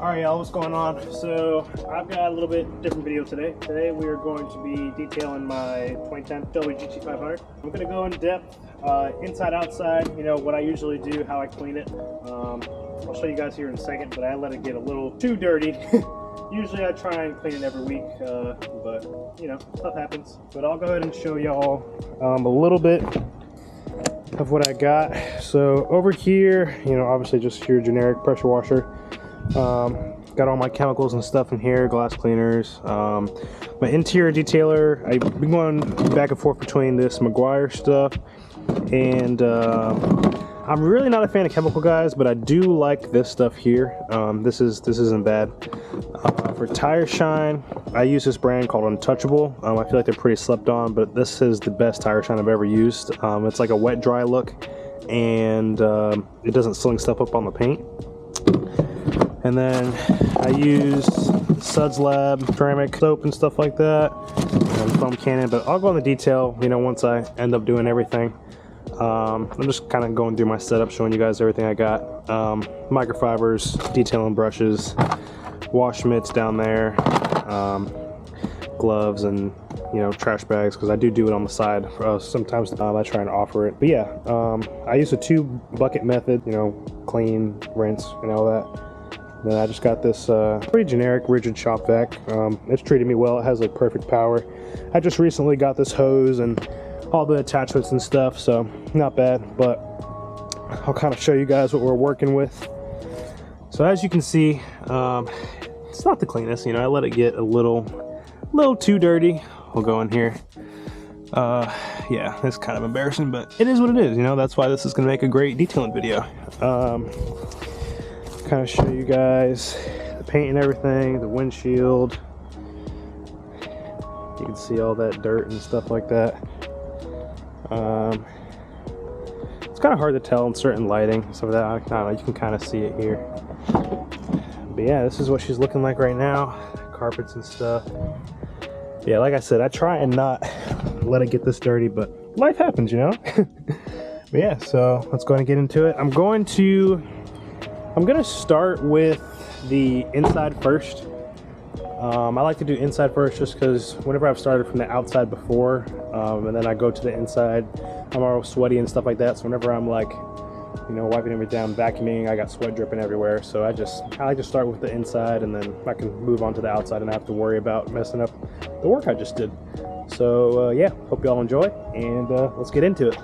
Alright y'all, what's going on? So I've got a little bit different video today. Today we are going to be detailing my 2010 Shelby Gt500. I'm going to go in depth, inside, outside, you know, what I usually do, how I clean it. I'll show you guys here in a second, but I let it get a little too dirty. Usually I try and clean it every week, but you know, stuff happens. But I'll go ahead and show y'all a little bit of what I got. So over here, you know, obviously just your generic pressure washer. Got all my chemicals and stuff in here, glass cleaners. My interior detailer, I've been going back and forth between this Meguiar stuff and I'm really not a fan of chemical guys, but I do like this stuff here. This isn't bad. For tire shine, I use this brand called Untouchable. I feel like they're pretty slept on, but this is the best tire shine I've ever used. It's like a wet dry look, and it doesn't sling stuff up on the paint. And then I use Suds Lab ceramic soap and stuff like that, and foam cannon, but I'll go into detail, you know, once I end up doing everything. I'm just kind of going through my setup, showing you guys everything I got. Microfibers, detailing brushes, wash mitts down there, gloves, and you know, trash bags, because I do it on the side. Sometimes I try and offer it, but yeah, I use a 2-bucket method, you know, clean, rinse, and all that. Then I just got this pretty generic rigid shop vac. It's treated me well. It has like perfect power. I just recently got this hose and all the attachments and stuff, so not bad, but I'll kind of show you guys what we're working with. So as you can see, it's not the cleanest, you know, I let it get a little too dirty. We'll go in here. Yeah, it's kind of embarrassing, but it is what it is, you know. That's why this is going to make a great detailing video. Kind of show you guys the paint and everything, the windshield. You can see all that dirt and stuff like that. It's kind of hard to tell in certain lighting, so that I don't know, you can kind of see it here. But yeah, this is what she's looking like right now. Carpets and stuff. Yeah, like I said, I try and not let it get this dirty, but life happens, you know. But yeah, so let's go ahead and get into it. I'm going to start with the inside first. I like to do inside first just because whenever I've started from the outside before, and then I go to the inside, I'm all sweaty and stuff like that. So whenever I'm like, you know, wiping everything down, vacuuming, I got sweat dripping everywhere. So I like to start with the inside, and then I can move on to the outside and not have to worry about messing up the work I just did. So yeah, hope y'all enjoy, and let's get into it.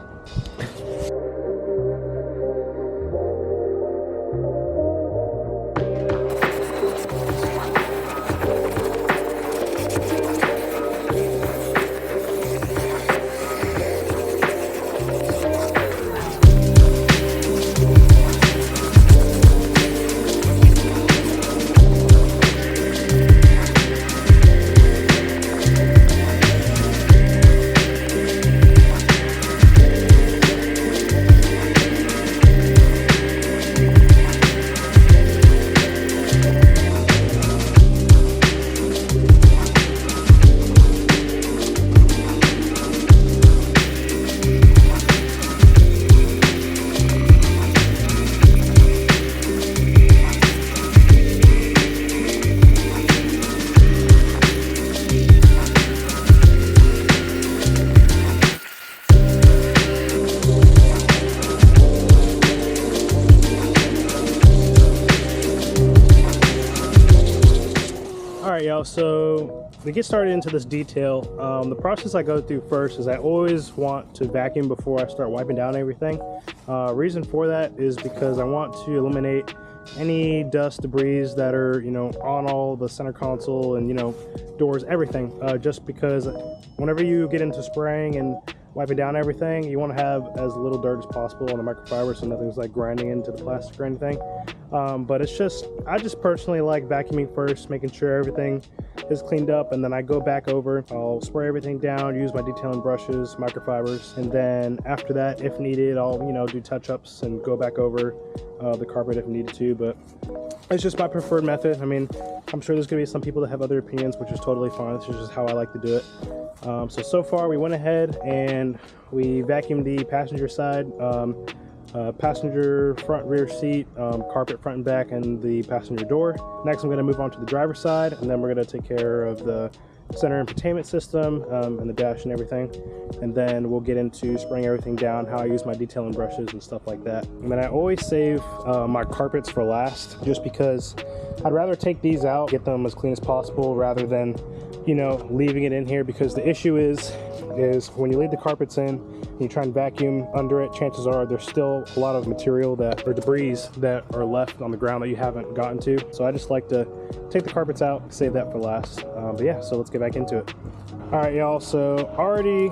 Alright y'all, so to get started into this detail, the process I go through first is I always want to vacuum before I start wiping down everything. Reason for that is because I want to eliminate any dust, debris that are, you know, on all the center console and, you know, doors, everything. Just because whenever you get into spraying and wiping down everything, you want to have as little dirt as possible on the microfiber, so nothing's like grinding into the plastic or anything. But it's just, I just personally like vacuuming first, making sure everything is cleaned up, and then I go back over, I'll spray everything down, use my detailing brushes, microfibers, and then after that, if needed, I'll, you know, do touch-ups and go back over the carpet if needed to. But it's just my preferred method. I mean, I'm sure there's gonna be some people that have other opinions, which is totally fine. This is just how I like to do it. So far we went ahead and we vacuumed the passenger side. passenger front rear seat, carpet front and back, and the passenger door. Next I'm going to move on to the driver's side, and then we're going to take care of the center infotainment system and the dash and everything, and then we'll get into spraying everything down, how I use my detailing brushes and stuff like that. And then I always save my carpets for last, just because I'd rather take these out, get them as clean as possible, rather than, you know, leaving it in here, because the issue is when you leave the carpets in and you try and vacuum under it, chances are there's still a lot of material or debris that are left on the ground that you haven't gotten to. So I just like to take the carpets out, save that for last. But yeah, so let's get back into it. All right, y'all, so already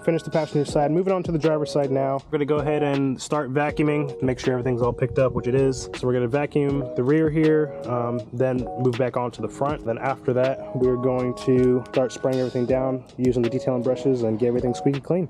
finished the passenger side. Moving on to the driver's side now. We're gonna go ahead and start vacuuming, make sure everything's all picked up, which it is. So we're gonna vacuum the rear here, then move back on to the front. Then after that, we're going to start spraying everything down using the detailing brushes and get everything squeaky clean.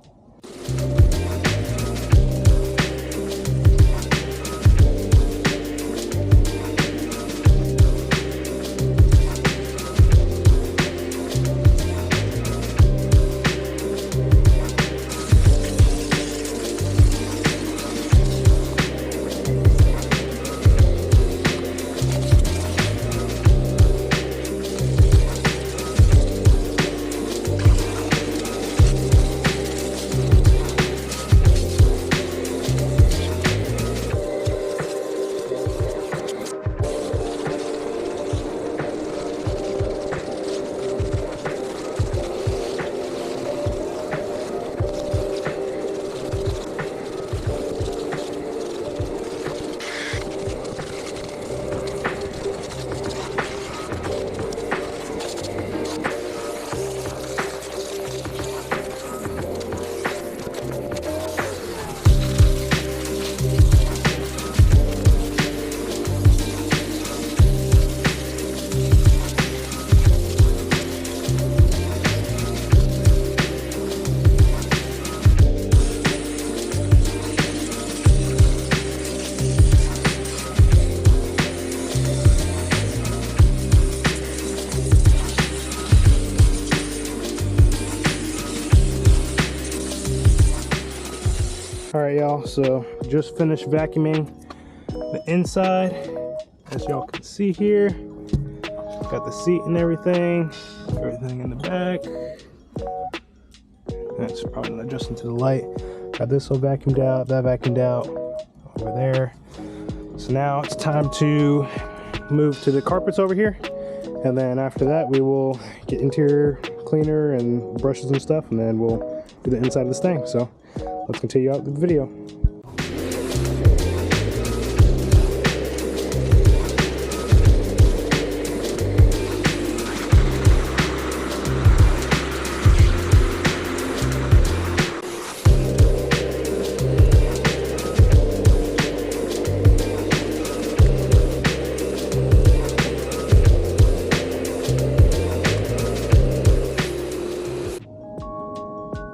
All right, y'all, so just finished vacuuming the inside, as y'all can see here. Got the seat and everything in the back. That's probably not adjusting to the light. Got this all vacuumed out, that vacuumed out over there. So now it's time to move to the carpets over here, and then after that we will get interior cleaner and brushes and stuff, and then we'll do the inside of this thing. So let's continue out with the video.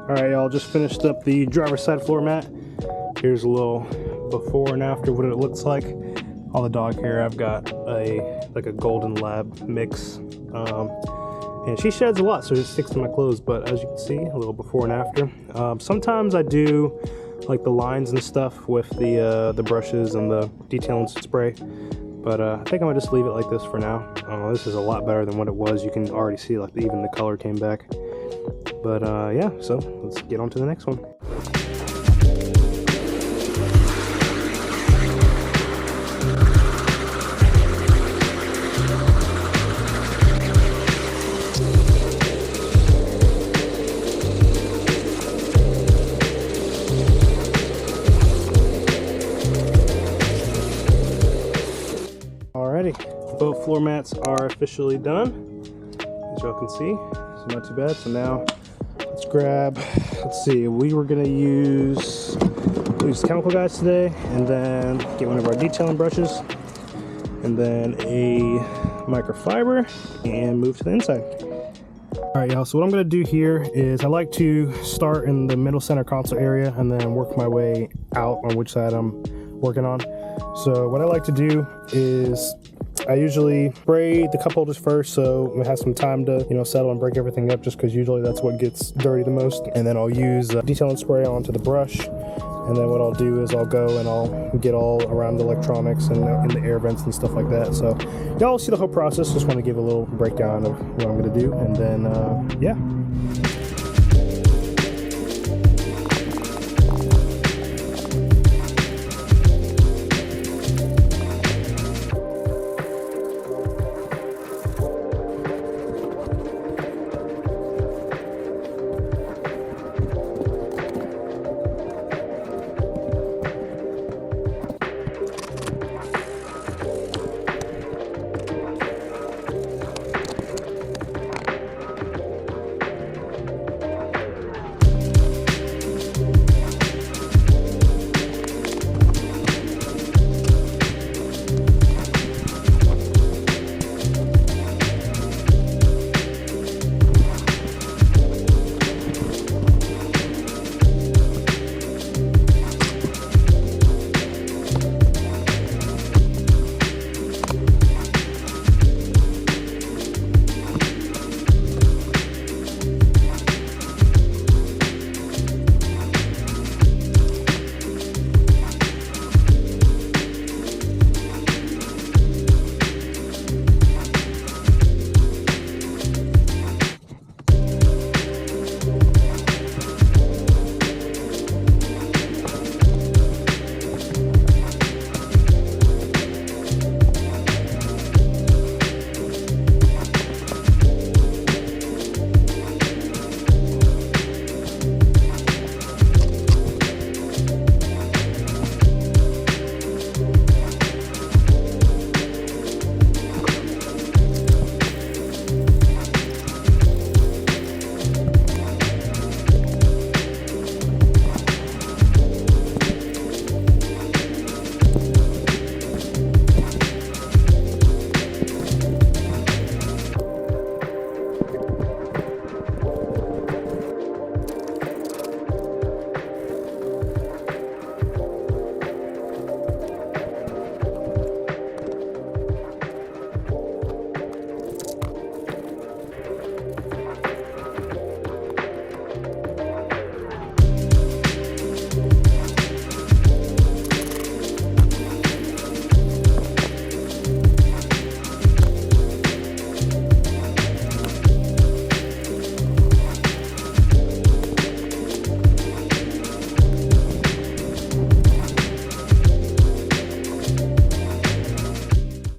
Alright, y'all, just finished up the driver's side floor mat. Here's a little before and after what it looks like. All the dog hair, I've got like a golden lab mix. And she sheds a lot, so it sticks to my clothes, but as you can see, a little before and after. Sometimes I do like the lines and stuff with the brushes and the detailing spray, but I think I'm gonna just leave it like this for now. This is a lot better than what it was. You can already see like even the color came back. But yeah, so let's get on to the next one. Alrighty, both floor mats are officially done, as y'all can see. So not too bad. So now let's grab, let's see, we were gonna use chemical guys today, and then get one of our detailing brushes, and then a microfiber, and move to the inside. All right, y'all, so what I'm gonna do here is I like to start in the middle center console area and then work my way out on which side I'm working on. So what I like to do is I usually spray the cup holders first so it has some time to, you know, settle and break everything up, just because usually that's what gets dirty the most. And then I'll use detailing spray onto the brush. And then what I'll do is I'll go and I'll get all around the electronics and in the air vents and stuff like that. So y'all will see the whole process. Just want to give a little breakdown of what I'm going to do. And then, yeah.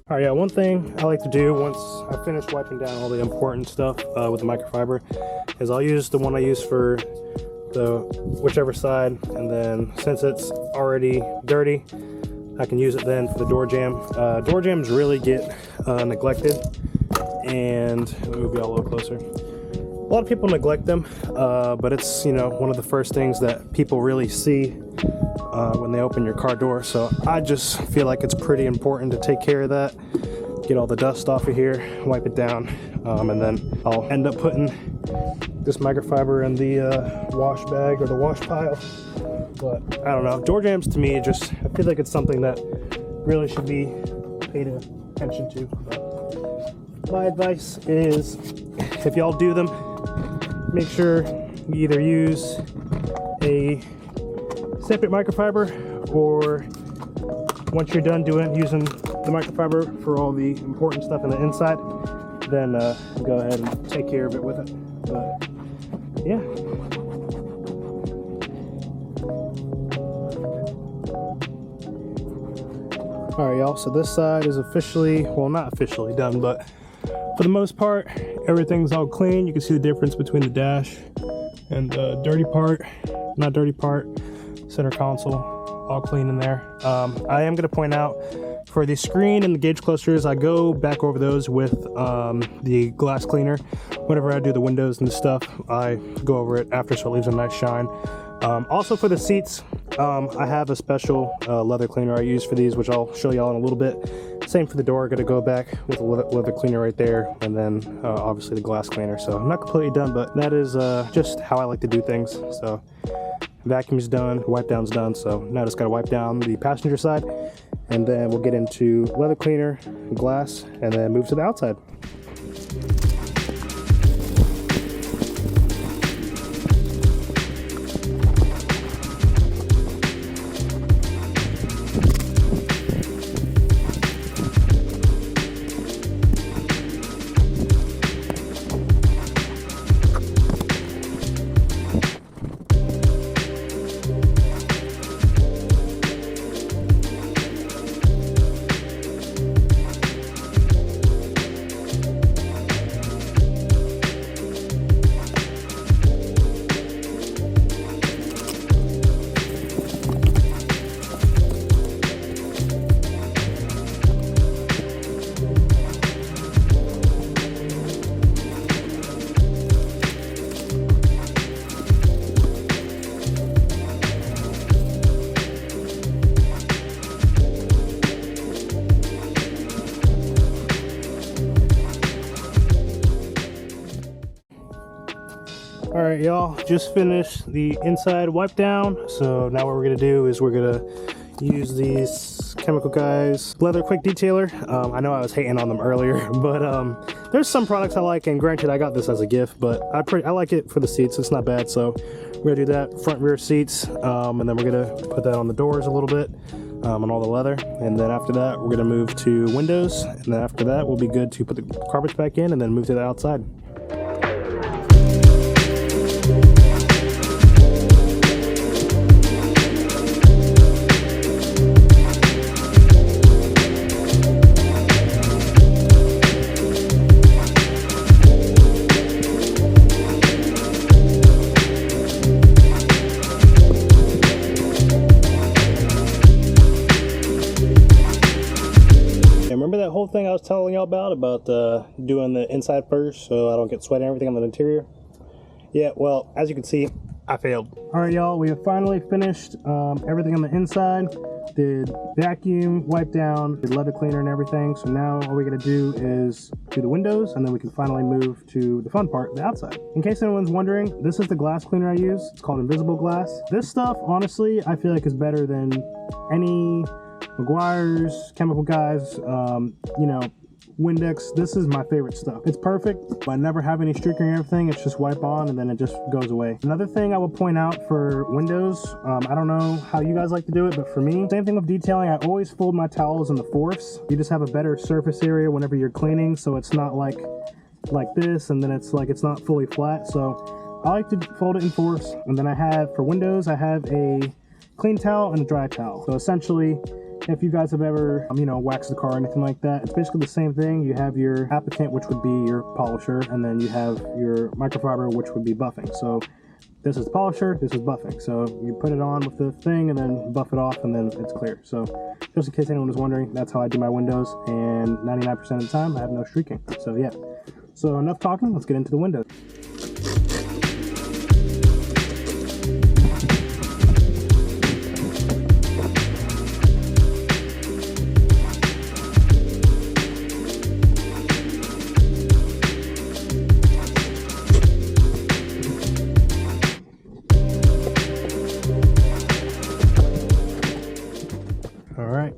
All right, yeah, one thing I like to do once I finish wiping down all the important stuff with the microfiber is I'll use the one I use for the whichever side, and then since it's already dirty, I can use it then for the door jamb. Door jambs really get neglected, and let me move y'all a little closer. A lot of people neglect them, but it's, you know, one of the first things that people really see when they open your car door. So I just feel like it's pretty important to take care of that, get all the dust off of here, wipe it down, and then I'll end up putting this microfiber in the wash bag or the wash pile. But I don't know, door jambs to me, just I feel like it's something that really should be paid attention to. But my advice is, if y'all do them, make sure you either use a separate microfiber, or once you're done using the microfiber for all the important stuff on the inside, then go ahead and take care of it with it. But yeah. All right, y'all, so this side is officially, well, not officially done, but for the most part, everything's all clean. You can see the difference between the dash and the dirty part, not dirty part, center console, all clean in there. I am gonna point out, for the screen and the gauge clusters, I go back over those with the glass cleaner. Whenever I do the windows and stuff, I go over it after so it leaves a nice shine. Also for the seats, I have a special leather cleaner I use for these, which I'll show y'all in a little bit. Same for the door, gonna go back with a leather cleaner right there, and then obviously the glass cleaner. So I'm not completely done, but that is just how I like to do things. So vacuum's done, wipe down's done, so now I just gotta wipe down the passenger side, and then we'll get into leather cleaner, glass, and then move to the outside. All right, y'all, just finished the inside wipe down. So now what we're gonna do is we're gonna use these Chemical Guys leather quick detailer. I know I was hating on them earlier, but there's some products I like, and granted I got this as a gift, but I like it for the seats. It's not bad. So we're gonna do that front rear seats, and then we're gonna put that on the doors a little bit, on all the leather, and then after that we're gonna move to windows, and then after that we'll be good to put the carpets back in and then move to the outside. Remember that whole thing I was telling y'all about doing the inside first so I don't get sweat and everything on the interior? Yeah, well, as you can see, I failed. All right, y'all, we have finally finished everything on the inside. Did vacuum, wipe down, did leather cleaner and everything. So now all we gotta do is do the windows, and then we can finally move to the fun part, the outside. In case anyone's wondering, this is the glass cleaner I use. It's called Invisible Glass. This stuff, honestly, I feel like is better than any McGuire's, Chemical Guys, you know, Windex. This is my favorite stuff. It's perfect. I never have any streaking or everything. It's just wipe on and then it just goes away. Another thing I will point out for windows, I don't know how you guys like to do it, but for me, same thing with detailing. I always fold my towels in the fourths. You just have a better surface area whenever you're cleaning, so it's not like this, and then it's like it's not fully flat. So I like to fold it in fourths, and then I have, for windows, I have a clean towel and a dry towel. So essentially, if you guys have ever, you know, waxed the car or anything like that, it's basically the same thing. You have your applicator, which would be your polisher, and then you have your microfiber, which would be buffing. So this is polisher, this is buffing. So you put it on with the thing and then buff it off, and then it's clear. So just in case anyone was wondering, that's how I do my windows, and 99% of the time I have no streaking. So yeah, so enough talking, let's get into the windows.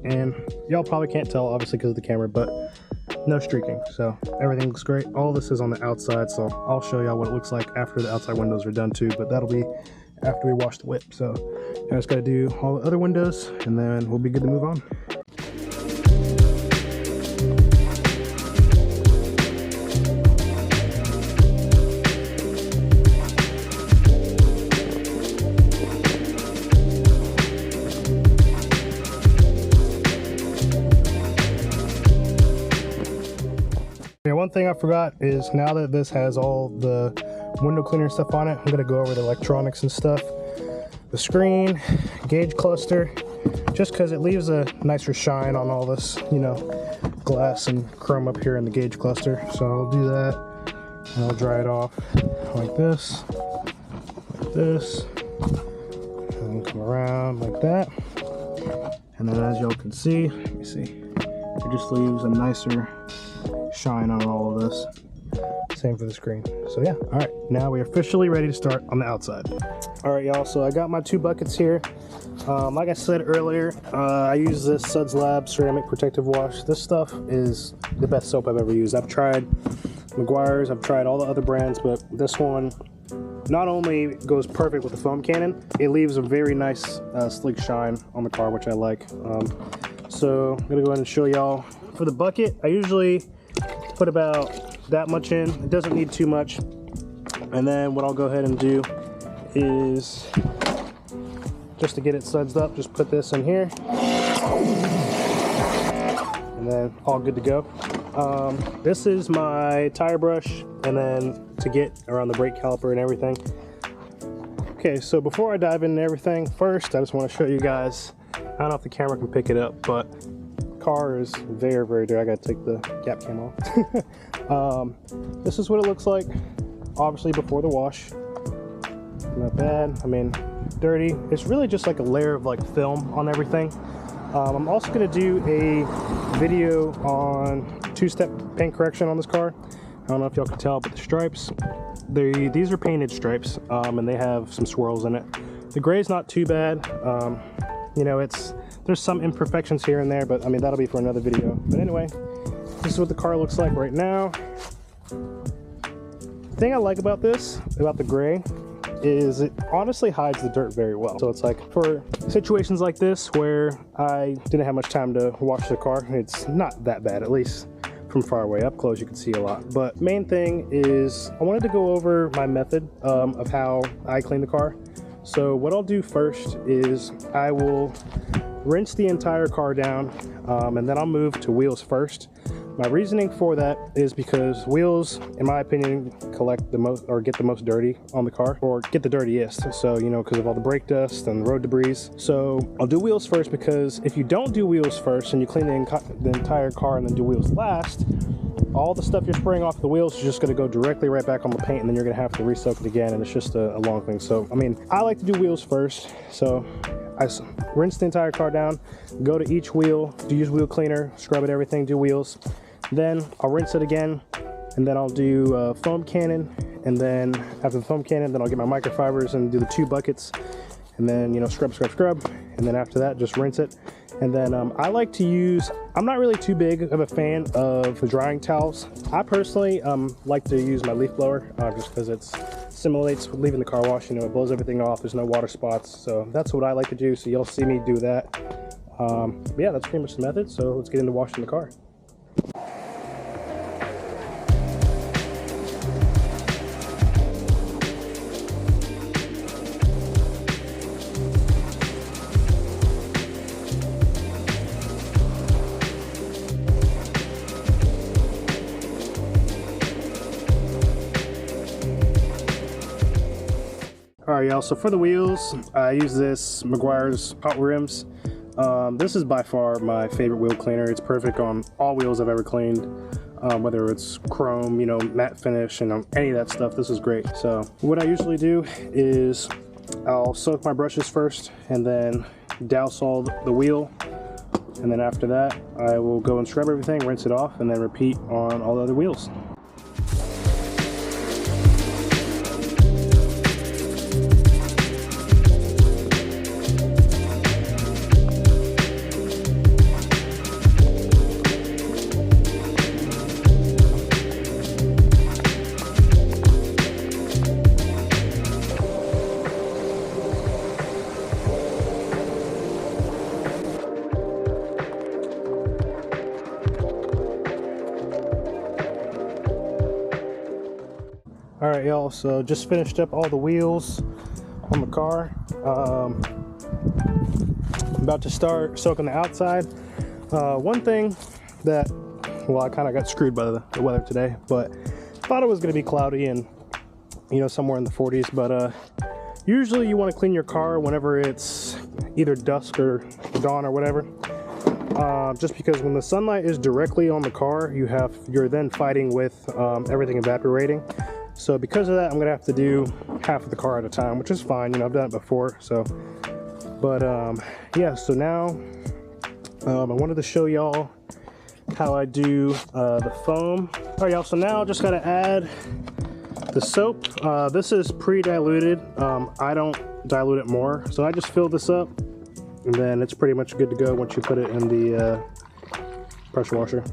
And y'all probably can't tell, obviously, because of the camera, but no streaking, so everything looks great. All this is on the outside, so I'll show y'all what it looks like after the outside windows are done too, but that'll be after we wash the whip. So I just got to do all the other windows, and then we'll be good to move on. One thing I forgot is, now that this has all the window cleaner stuff on it, I'm gonna go over the electronics and stuff. The screen, gauge cluster, just because it leaves a nicer shine on all this, you know, glass and chrome up here in the gauge cluster. So I'll do that, and I'll dry it off like this, and come around like that. And then as y'all can see, let me see, it just leaves a nicer shine on all of this. Same for the screen. So yeah, all right, now we're officially ready to start on the outside. All right, y'all, so I got my 2 buckets here. Like I said earlier, I use this Suds Lab ceramic protective wash. This stuff is the best soap I've ever used. I've tried Meguiar's, I've tried all the other brands, but this one not only goes perfect with the foam cannon, it leaves a very nice sleek shine on the car, which I like. So I'm gonna go ahead and show y'all. For the bucket, I usually put about that much in. It doesn't need too much. And then what I'll go ahead and do is, just to get it sudsed up, just put this in here. And then all good to go. This is my tire brush, and then to get around the brake caliper and everything. Okay, so before I dive into everything, first I just want to show you guys, I don't know if the camera can pick it up, but car is very, very dirty. I gotta take the gap cam off. This is what it looks like, obviously before the wash. Not bad. I mean, dirty. It's really just like a layer of like film on everything. I'm also gonna do a video on 2-step paint correction on this car. I don't know if y'all can tell, but the stripes, these are painted stripes, and they have some swirls in it. The gray is not too bad. You know, there's some imperfections here and there, but I mean, that'll be for another video. But anyway, this is what the car looks like right now. The thing I like about this, about the gray, is it honestly hides the dirt very well. So it's like for situations like this where I didn't have much time to wash the car, it's not that bad, at least from far away. Up close you can see a lot. But main thing is I wanted to go over my method of how I clean the car. So what I'll do first is I will rinse the entire car down, and then I'll move to wheels first. My reasoning for that is because wheels, in my opinion, collect the most, or get the most dirty on the car, or get the dirtiest. So, you know, because of all the brake dust and road debris. So I'll do wheels first, because if you don't do wheels first and you clean the entire car and then do wheels last, all the stuff you're spraying off the wheels is just going to go directly right back on the paint, and then you're going to have to re-soak it again, and it's just a long thing. So, I mean, I like to do wheels first. So I rinse the entire car down, go to each wheel, use wheel cleaner, scrub it, everything, do wheels. Then I'll rinse it again, and then I'll do foam cannon, and then after the foam cannon, then I'll get my microfibers and do the 2 buckets, and then, you know, scrub, and then after that, just rinse it. And then I like to use, I'm not really too big of a fan of the drying towels. I personally like to use my leaf blower, just because it simulates leaving the car wash. You know, it blows everything off, there's no water spots, so that's what I like to do, so you'll see me do that. But yeah, that's pretty much the method, so let's get into washing the car. Alright, y'all, so for the wheels, I use this Meguiar's Hot Rims. This is by far my favorite wheel cleaner. It's perfect on all wheels I've ever cleaned, whether it's chrome, you know, matte finish, and any of that stuff. This is great. So what I usually do is I'll soak my brushes first, and then douse all the wheel, and then after that I will go and scrub everything, rinse it off, and then repeat on all the other wheels. Alright, y'all, so just finished up all the wheels on the car. I'm about to start soaking the outside. One thing that, well, I kind of got screwed by the weather today, but thought it was going to be cloudy and, you know, somewhere in the 40s, but usually you want to clean your car whenever it's either dusk or dawn or whatever. Just because when the sunlight is directly on the car, you're then fighting with everything evaporating. So because of that, I'm gonna have to do half of the car at a time, which is fine. You know, I've done it before. So, but yeah. So now I wanted to show y'all how I do the foam. All right, y'all, so now just gotta add the soap. This is pre-diluted. I don't dilute it more, so I just fill this up, and then it's pretty much good to go once you put it in the pressure washer.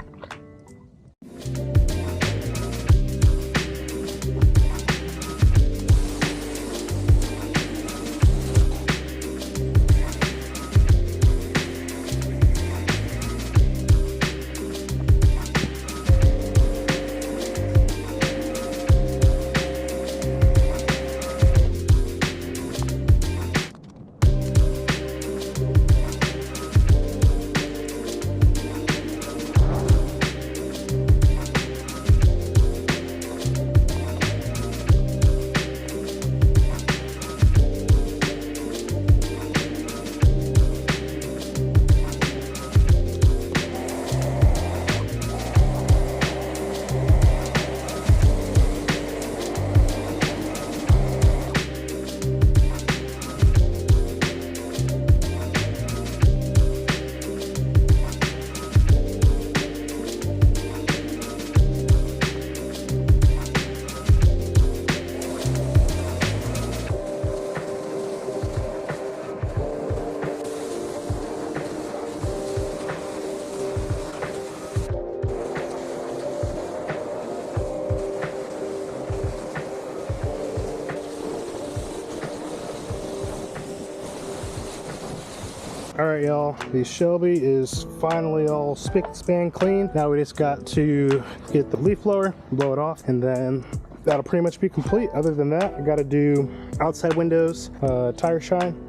All right, y'all, the Shelby is finally all spick span clean. Now we just got to get the leaf blower, blow it off, and then that'll pretty much be complete. Other than that, I gotta do outside windows, tire shine,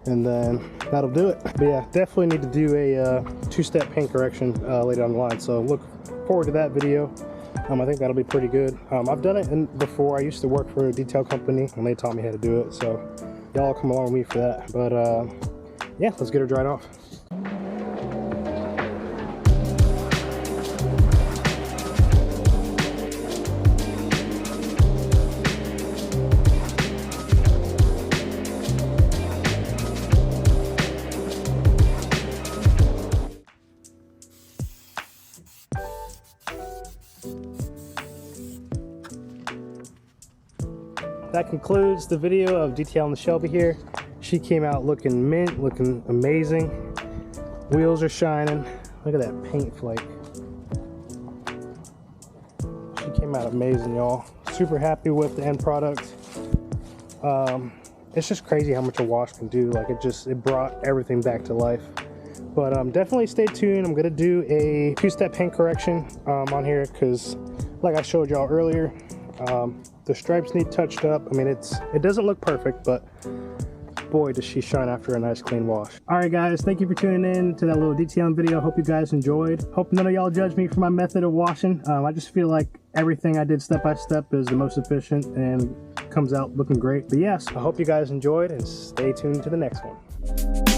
and then that'll do it. But yeah, definitely need to do a two-step paint correction later on the line, so look forward to that video. I think that'll be pretty good. I've done it before. I used to work for a detail company, and they taught me how to do it, so y'all come along with me for that. But yeah, let's get her dried off. That concludes the video of detailing the Shelby here. She came out looking mint, looking amazing. Wheels are shining. Look at that paint flake. She came out amazing, y'all. Super happy with the end product. It's just crazy how much a wash can do. Like it brought everything back to life. But definitely stay tuned. I'm gonna do a two-step paint correction on here because, like I showed y'all earlier, the stripes need touched up. I mean, it doesn't look perfect, but boy, does she shine after a nice clean wash. All right, guys, thank you for tuning in to that little detailing video. Hope you guys enjoyed. Hope none of y'all judge me for my method of washing. I just feel like everything I did step by step is the most efficient and comes out looking great. But yes, I hope you guys enjoyed, and stay tuned to the next one.